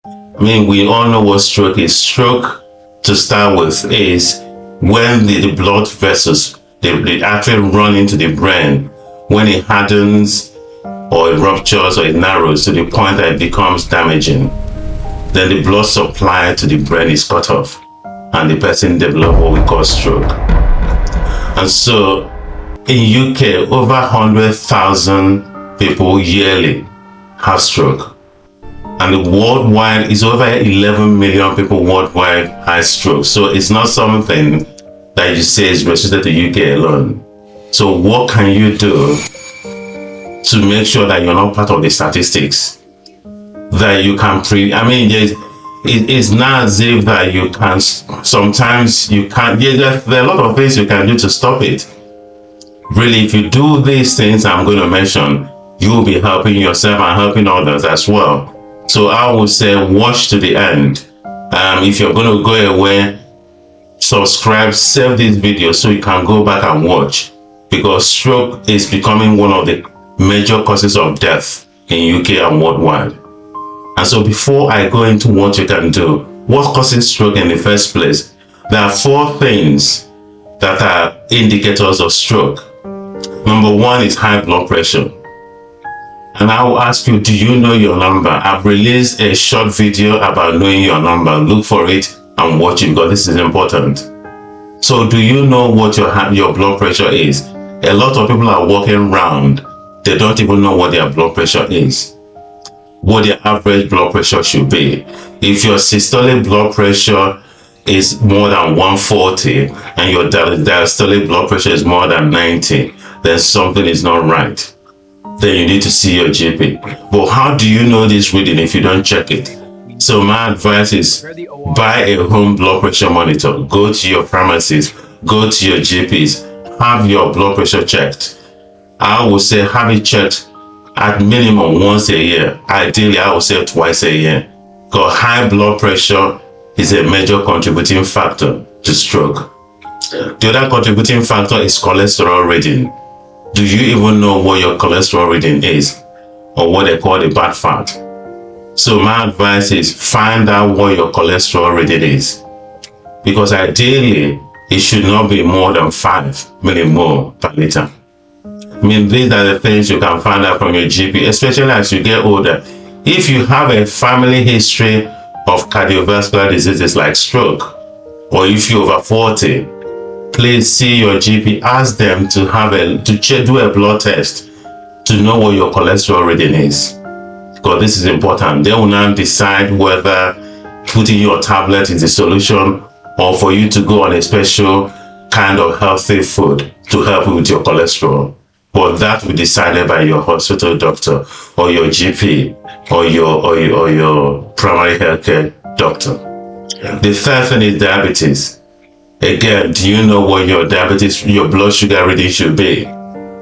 I mean, we all know what stroke is. Stroke, to start with, is when the blood vessels, they actually run into the brain, when it hardens or it ruptures or it narrows to the point that it becomes damaging. Then the blood supply to the brain is cut off and the person develops what we call stroke. And so in UK, over 100,000 people yearly have stroke. And worldwide is over 11 million people worldwide have stroke. So it's not something that you say is restricted to UK alone. So what can you do to make sure that you're not part of the statistics? That you can it's not as if that you can, sometimes you can't, there are a lot of things you can do to stop it. Really, if you do these things I'm going to mention, you will be helping yourself and helping others as well. So I would say watch to the end. If you're going to go away, subscribe, save this video so you can go back and watch, because stroke is becoming one of the major causes of death in UK and worldwide. And so before I go into what you can do, what causes stroke in the first place, there are 4 things that are indicators of stroke. Number 1 is high blood pressure. And I will ask you, do you know your number? I've released a short video about knowing your number. Look for it and watch it, because this is important. So do you know what your blood pressure is? A lot of people are walking around, they don't even know what their blood pressure is, what their average blood pressure should be. If your systolic blood pressure is more than 140 and your diastolic blood pressure is more than 90, then something is not right. Then you need to see your GP. But how do you know this reading if you don't check it? So my advice is buy a home blood pressure monitor. Go to your pharmacist, go to your GPs, have your blood pressure checked. I would say have it checked at minimum once a year. Ideally, I would say twice a year. Because high blood pressure is a major contributing factor to stroke. The other contributing factor is cholesterol reading. Do you even know what your cholesterol reading is, or what they call the bad fat? So my advice is find out what your cholesterol reading is, because ideally it should not be more than 5 millimole per liter. I mean, these are the things you can find out from your GP, especially as you get older. If you have a family history of cardiovascular diseases like stroke, or if you're over 40, please see your GP. Ask them to do a blood test to know what your cholesterol reading is, because this is important. They will now decide whether putting your tablet is the solution, or for you to go on a special kind of healthy food to help you with your cholesterol. But that will be decided by your hospital doctor or your GP or your primary healthcare doctor. The third thing is diabetes. Again, do you know what your blood sugar reading should be?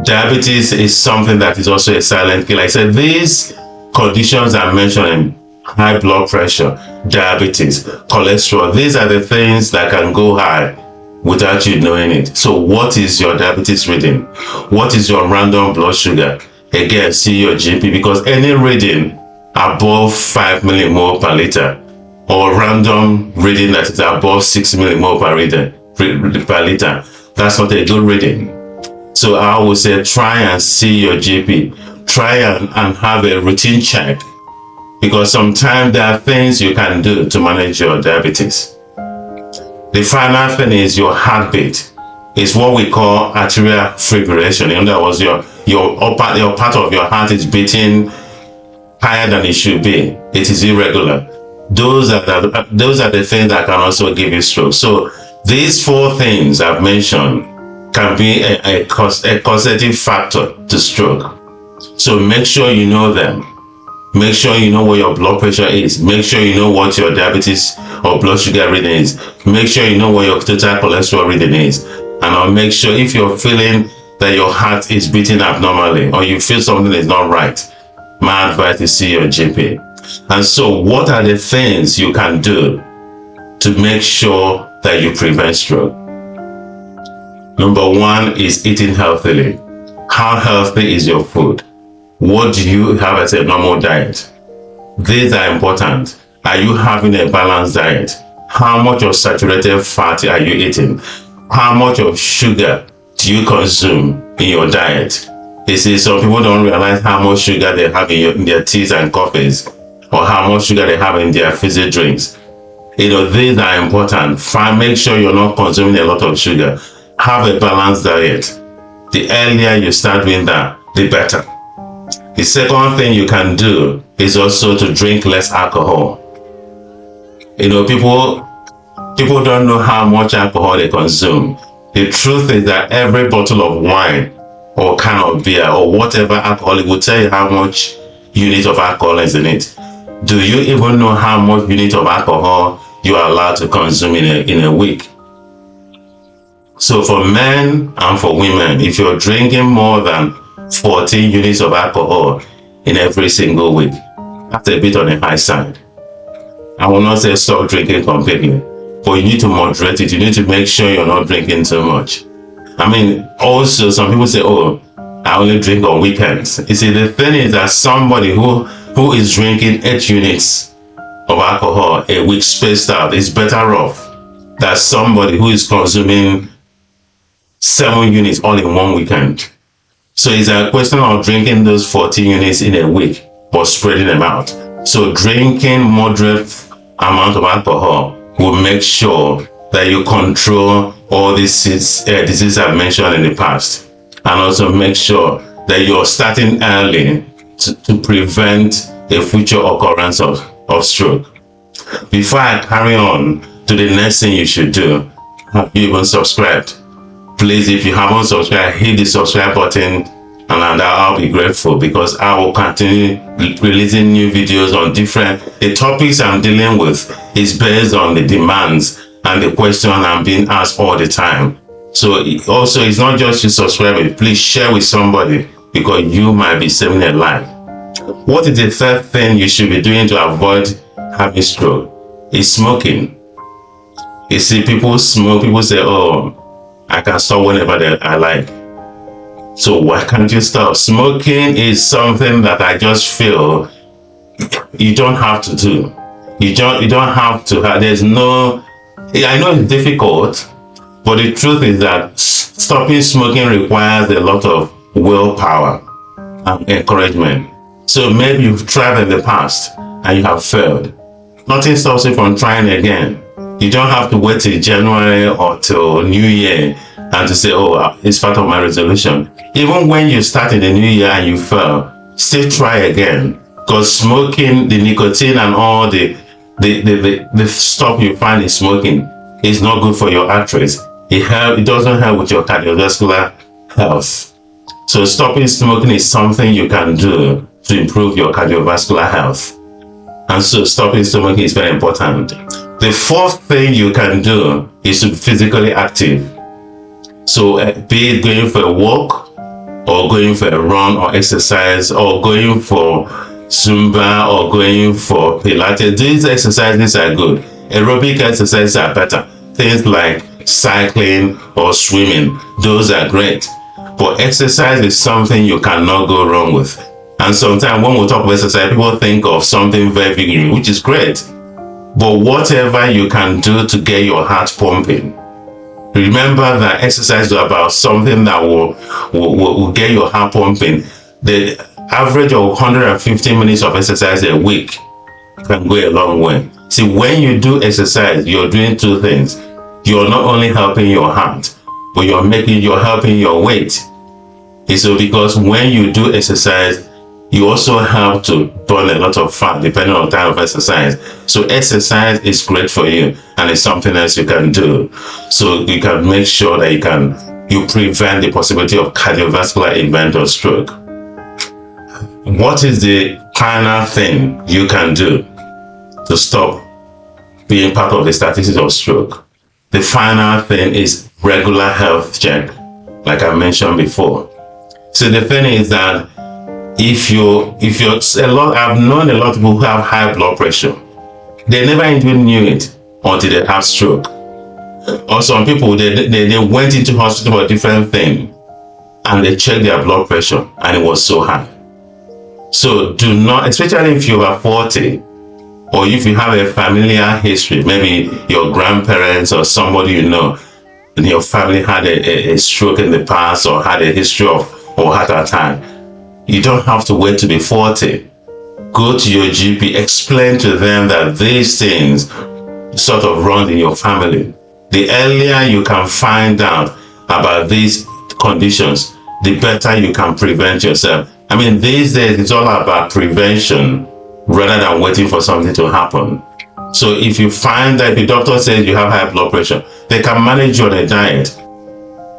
Diabetes is something that is also a silent killer. I said these conditions I'm mentioning: high blood pressure, diabetes, cholesterol. These are the things that can go high without you knowing it. So what is your diabetes reading? What is your random blood sugar? Again, see your GP, because any reading above 5 millimole per liter or random reading that is above 6 millimole per liter, that's not a good reading. So I would say try and see your GP. Try and have a routine check, because sometimes there are things you can do to manage your diabetes. The final thing is your heartbeat. It's what we call arterial fibrillation. In other words, your part of your heart is beating higher than it should be. It is irregular. Those are the things that can also give you stroke. So these 4 things I've mentioned can be a causative factor to stroke. So make sure you know them. Make sure you know what your blood pressure is. Make sure you know what your diabetes or blood sugar reading is. Make sure you know what your total cholesterol reading is. And I'll make sure if you're feeling that your heart is beating abnormally, or you feel something is not right, my advice is see your GP. And so what are the things you can do to make sure that you prevent stroke? Number 1 is eating healthily. How healthy is your food? What do you have as a normal diet? These are important. Are you having a balanced diet? How much of saturated fat are you eating? How much of sugar do you consume in your diet? You see, some people don't realize how much sugar they have in their teas and coffees, or how much sugar they have in their fizzy drinks. These are important. Make sure you're not consuming a lot of sugar. Have a balanced diet. The earlier you start doing that, the better. The second thing you can do is also to drink less alcohol. People don't know how much alcohol they consume. The truth is that every bottle of wine or can of beer or whatever alcoholic will tell you how much unit of alcohol is in it. Do you even know how much unit of alcohol you are allowed to consume in a week? So for men and for women, if you're drinking more than 14 units of alcohol in every single week, that's a bit on the high side. I will not say stop drinking completely, but you need to moderate it. You need to make sure you're not drinking too much. Also, some people say, oh, I only drink on weekends. You see, the thing is that somebody who is drinking 8 units of alcohol a week spaced out is better off than somebody who is consuming 7 units all in one weekend. So it's a question of drinking those 14 units in a week, but spreading them out. So drinking moderate amount of alcohol will make sure that you control all these diseases I've mentioned in the past, and also make sure that you're starting early to prevent a future occurrence of stroke. Before I carry on to the next thing you should do, have you even subscribed? Please, if you haven't subscribed, hit the subscribe button, and I'll be grateful, because I will continue releasing new videos on the topics I'm dealing with is based on the demands and the question I'm being asked all the time. So also, it's not just you subscribing, please share with somebody, because you might be saving a life. What is the third thing you should be doing to avoid having stroke? Is smoking. You see, people smoke, people say, oh, I can stop whenever I like. So why can't you stop? Smoking is something that I just feel you don't have to do. You don't have to. There's no. I know it's difficult, but the truth is that stopping smoking requires a lot of willpower and encouragement. So maybe you've tried in the past and you have failed. Nothing stops you from trying again. You don't have to wait till January or till New Year and to say, oh, it's part of my resolution. Even when you start in the new year and you fail, still try again. Because smoking, the nicotine and all the stuff you find in smoking is not good for your arteries. It doesn't help with your cardiovascular health. So stopping smoking is something you can do to improve your cardiovascular health. And so stopping smoking is very important. The fourth thing you can do is to be physically active. So be it going for a walk, or going for a run or exercise, or going for Zumba, or going for Pilates. These exercises are good. Aerobic exercises are better. Things like cycling or swimming, those are great. But exercise is something you cannot go wrong with. And sometimes when we talk about exercise, people think of something very big, which is great. But whatever you can do to get your heart pumping. Remember that exercise is about something that will get your heart pumping. The average of 150 minutes of exercise a week can go a long way. See, when you do exercise, you're doing two things. You're not only helping your heart, but you're helping your weight. So because when you do exercise, you also have to burn a lot of fat depending on the type of exercise. So exercise is great for you, and it's something else you can do. So you can make sure that you prevent the possibility of cardiovascular event or stroke. What is the final thing you can do to stop being part of the statistics of stroke? The final thing is regular health check, like I mentioned before. So the thing is that I've known a lot of people who have high blood pressure. They never even knew it until they have stroke. Or some people, they went into hospital for a different thing and they checked their blood pressure and it was so high. So do not, especially if you are 40, or if you have a familiar history, maybe your grandparents or somebody you know in your family had a stroke in the past or had a history of or heart attack, you don't have to wait to be 40. Go to your GP, explain to them that these things sort of run in your family. The earlier you can find out about these conditions, the better you can prevent yourself. I mean, these days it's all about prevention rather than waiting for something to happen. So if you find that the doctor says you have high blood pressure, they can manage you on a diet.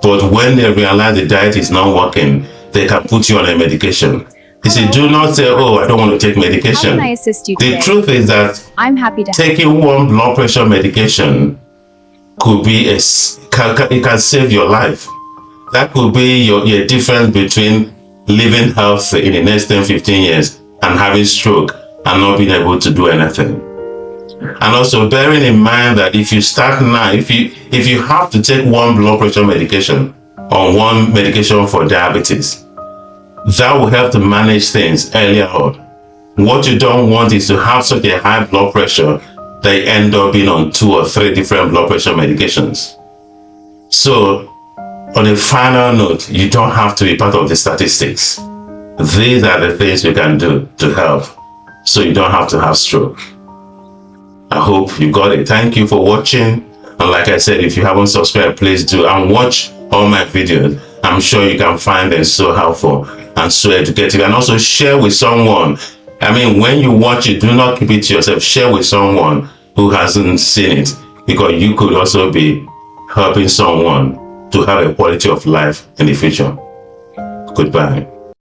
But when they realize the diet is not working, they can put you on a medication. You see, do not say, oh, I don't want to take medication. How can I assist you today? The truth is that I'm happy to taking one blood pressure medication could be it can save your life. That could be your difference between living healthy in the next 10, 15 years and having stroke and not being able to do anything. And also bearing in mind that if you start now, if you have to take one blood pressure medication or one medication for diabetes, that will help to manage things earlier on. What you don't want is to have such a high blood pressure that you end up being on 2 or 3 different blood pressure medications. So, on a final note, you don't have to be part of the statistics. These are the things you can do to help so you don't have to have stroke. I hope you got it. Thank you for watching. And like I said, if you haven't subscribed, please do and watch all my videos. I'm sure you can find them so helpful and so educative. And also share with someone. I mean, when you watch it, do not keep it to yourself. Share with someone who hasn't seen it, because you could also be helping someone to have a quality of life in the future. Goodbye.